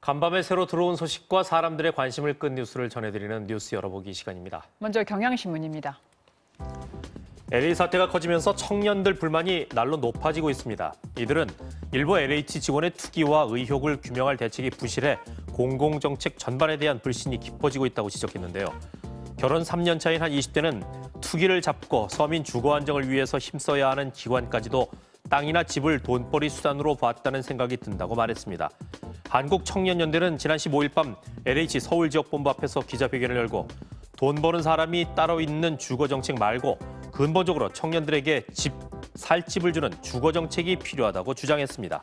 간밤에 새로 들어온 소식과 사람들의 관심을 끈 뉴스를 전해드리는 뉴스 열어보기 시간입니다. 먼저 경향신문입니다. LA 사태가 커지면서 청년들 불만이 날로 높아지고 있습니다. 이들은 일부 LH 직원의 투기와 의혹을 규명할 대책이 부실해 공공정책 전반에 대한 불신이 깊어지고 있다고 지적했는데요. 결혼 3년 차인 한 20대는 투기를 잡고 서민 주거 안정을 위해서 힘써야 하는 기관까지도 땅이나 집을 돈벌이 수단으로 봤다는 생각이 든다고 말했습니다. 한국청년연대는 지난 15일 밤 LH 서울지역본부 앞에서 기자회견을 열고 돈 버는 사람이 따로 있는 주거정책 말고 근본적으로 청년들에게 살 집을 주는 주거정책이 필요하다고 주장했습니다.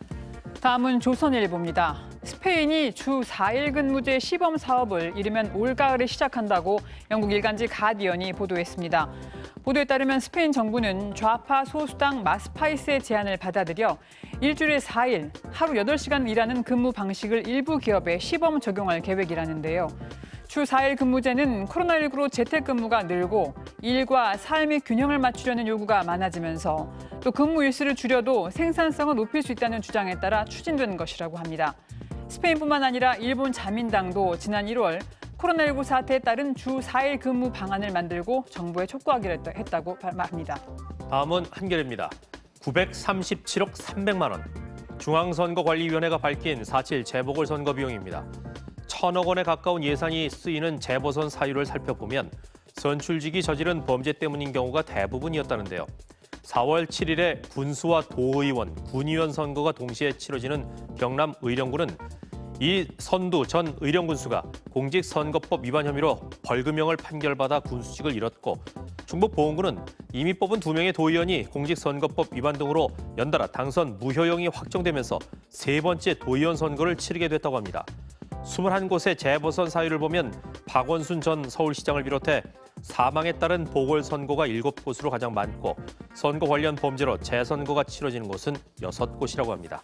다음은 조선일보입니다. 스페인이 주 4일 근무제 시범 사업을 이르면 올가을에 시작한다고 영국 일간지 가디언이 보도했습니다. 보도에 따르면 스페인 정부는 좌파 소수당 마스파이스의 제안을 받아들여 일주일에 4일, 하루 8시간 일하는 근무 방식을 일부 기업에 시범 적용할 계획이라는데요. 주 4일 근무제는 코로나19로 재택근무가 늘고 일과 삶의 균형을 맞추려는 요구가 많아지면서 또 근무 일수를 줄여도 생산성을 높일 수 있다는 주장에 따라 추진된 것이라고 합니다. 스페인뿐만 아니라 일본 자민당도 지난 1월 코로나19 사태에 따른 주 4일 근무 방안을 만들고 정부에 촉구하기로 했다고 말합니다. 다음은 한겨레입니다. 937억 300만 원. 중앙선거관리위원회가 밝힌 4.7 재보궐선거 비용입니다. 1,000억 원에 가까운 예산이 쓰이는 재보선 사유를 살펴보면 선출직이 저지른 범죄 때문인 경우가 대부분이었다는데요. 4월 7일에 군수와 도의원, 군의원 선거가 동시에 치러지는 경남 의령군은 이 선두 전 의령군수가 공직선거법 위반 혐의로 벌금형을 판결받아 군수직을 잃었고 충북 보은군은 이미 뽑은 2명의 도의원이 공직선거법 위반 등으로 연달아 당선 무효형이 확정되면서 3번째 도의원 선거를 치르게 됐다고 합니다. 21곳의 재보선 사유를 보면 박원순 전 서울시장을 비롯해 사망에 따른 보궐선거가 7곳으로 가장 많고 선거 관련 범죄로 재선거가 치러지는 곳은 6곳이라고 합니다.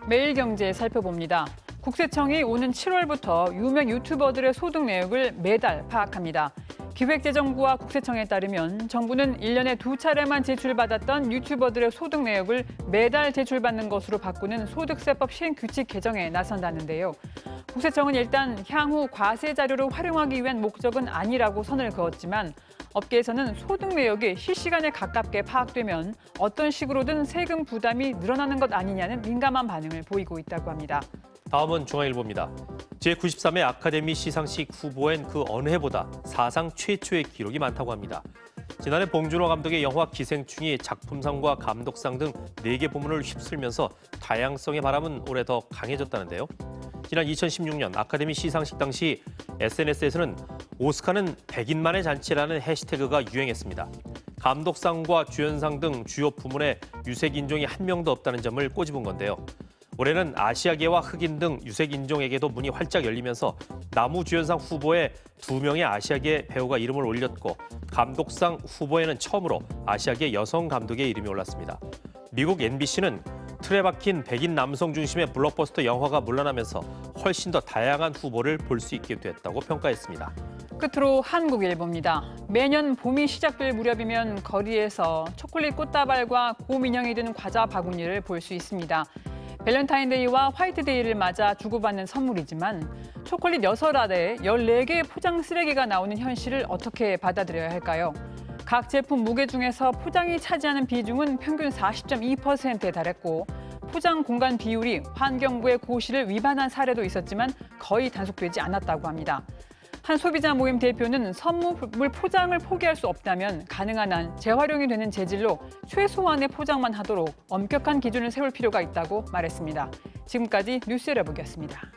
매일경제 살펴봅니다. 국세청이 오는 7월부터 유명 유튜버들의 소득 내역을 매달 파악합니다. 기획재정부와 국세청에 따르면 정부는 1년에 2차례만 제출받았던 유튜버들의 소득 내역을 매달 제출받는 것으로 바꾸는 소득세법 시행규칙 개정에 나선다는데요. 국세청은 일단 향후 과세 자료로 활용하기 위한 목적은 아니라고 선을 그었지만 업계에서는 소득 내역이 실시간에 가깝게 파악되면 어떤 식으로든 세금 부담이 늘어나는 것 아니냐는 민감한 반응을 보이고 있다고 합니다. 다음은 중앙일보입니다. 제93회 아카데미 시상식 후보엔 그 어느 해보다 사상 최초의 기록이 많다고 합니다. 지난해 봉준호 감독의 영화 기생충이 작품상과 감독상 등 4개 부문을 휩쓸면서 다양성의 바람은 올해 더 강해졌다는데요. 지난 2016년 아카데미 시상식 당시 SNS에서는 오스카는 백인만의 잔치라는 해시태그가 유행했습니다. 감독상과 주연상 등 주요 부문에 유색 인종이 한 명도 없다는 점을 꼬집은 건데요. 올해는 아시아계와 흑인 등 유색 인종에게도 문이 활짝 열리면서 나무주연상 후보에 2명의 아시아계 배우가 이름을 올렸고 감독상 후보에는 처음으로 아시아계 여성 감독의 이름이 올랐습니다. 미국 NBC는 틀에 박힌 백인 남성 중심의 블록버스터 영화가 물러나면서 훨씬 더 다양한 후보를 볼 수 있게 됐다고 평가했습니다. 끝으로 한국일보입니다. 매년 봄이 시작될 무렵이면 거리에서 초콜릿 꽃다발과 곰인형이 든 과자 바구니를 볼 수 있습니다. 밸런타인데이와 화이트데이를 맞아 주고받는 선물이지만 초콜릿 6알에 14개의 포장 쓰레기가 나오는 현실을 어떻게 받아들여야 할까요? 각 제품 무게 중에서 포장이 차지하는 비중은 평균 40.2%에 달했고 포장 공간 비율이 환경부의 고시를 위반한 사례도 있었지만 거의 단속되지 않았다고 합니다. 한 소비자 모임 대표는 선물 포장을 포기할 수 없다면 가능한 한 재활용이 되는 재질로 최소한의 포장만 하도록 엄격한 기준을 세울 필요가 있다고 말했습니다. 지금까지 뉴스 열어보기였습니다.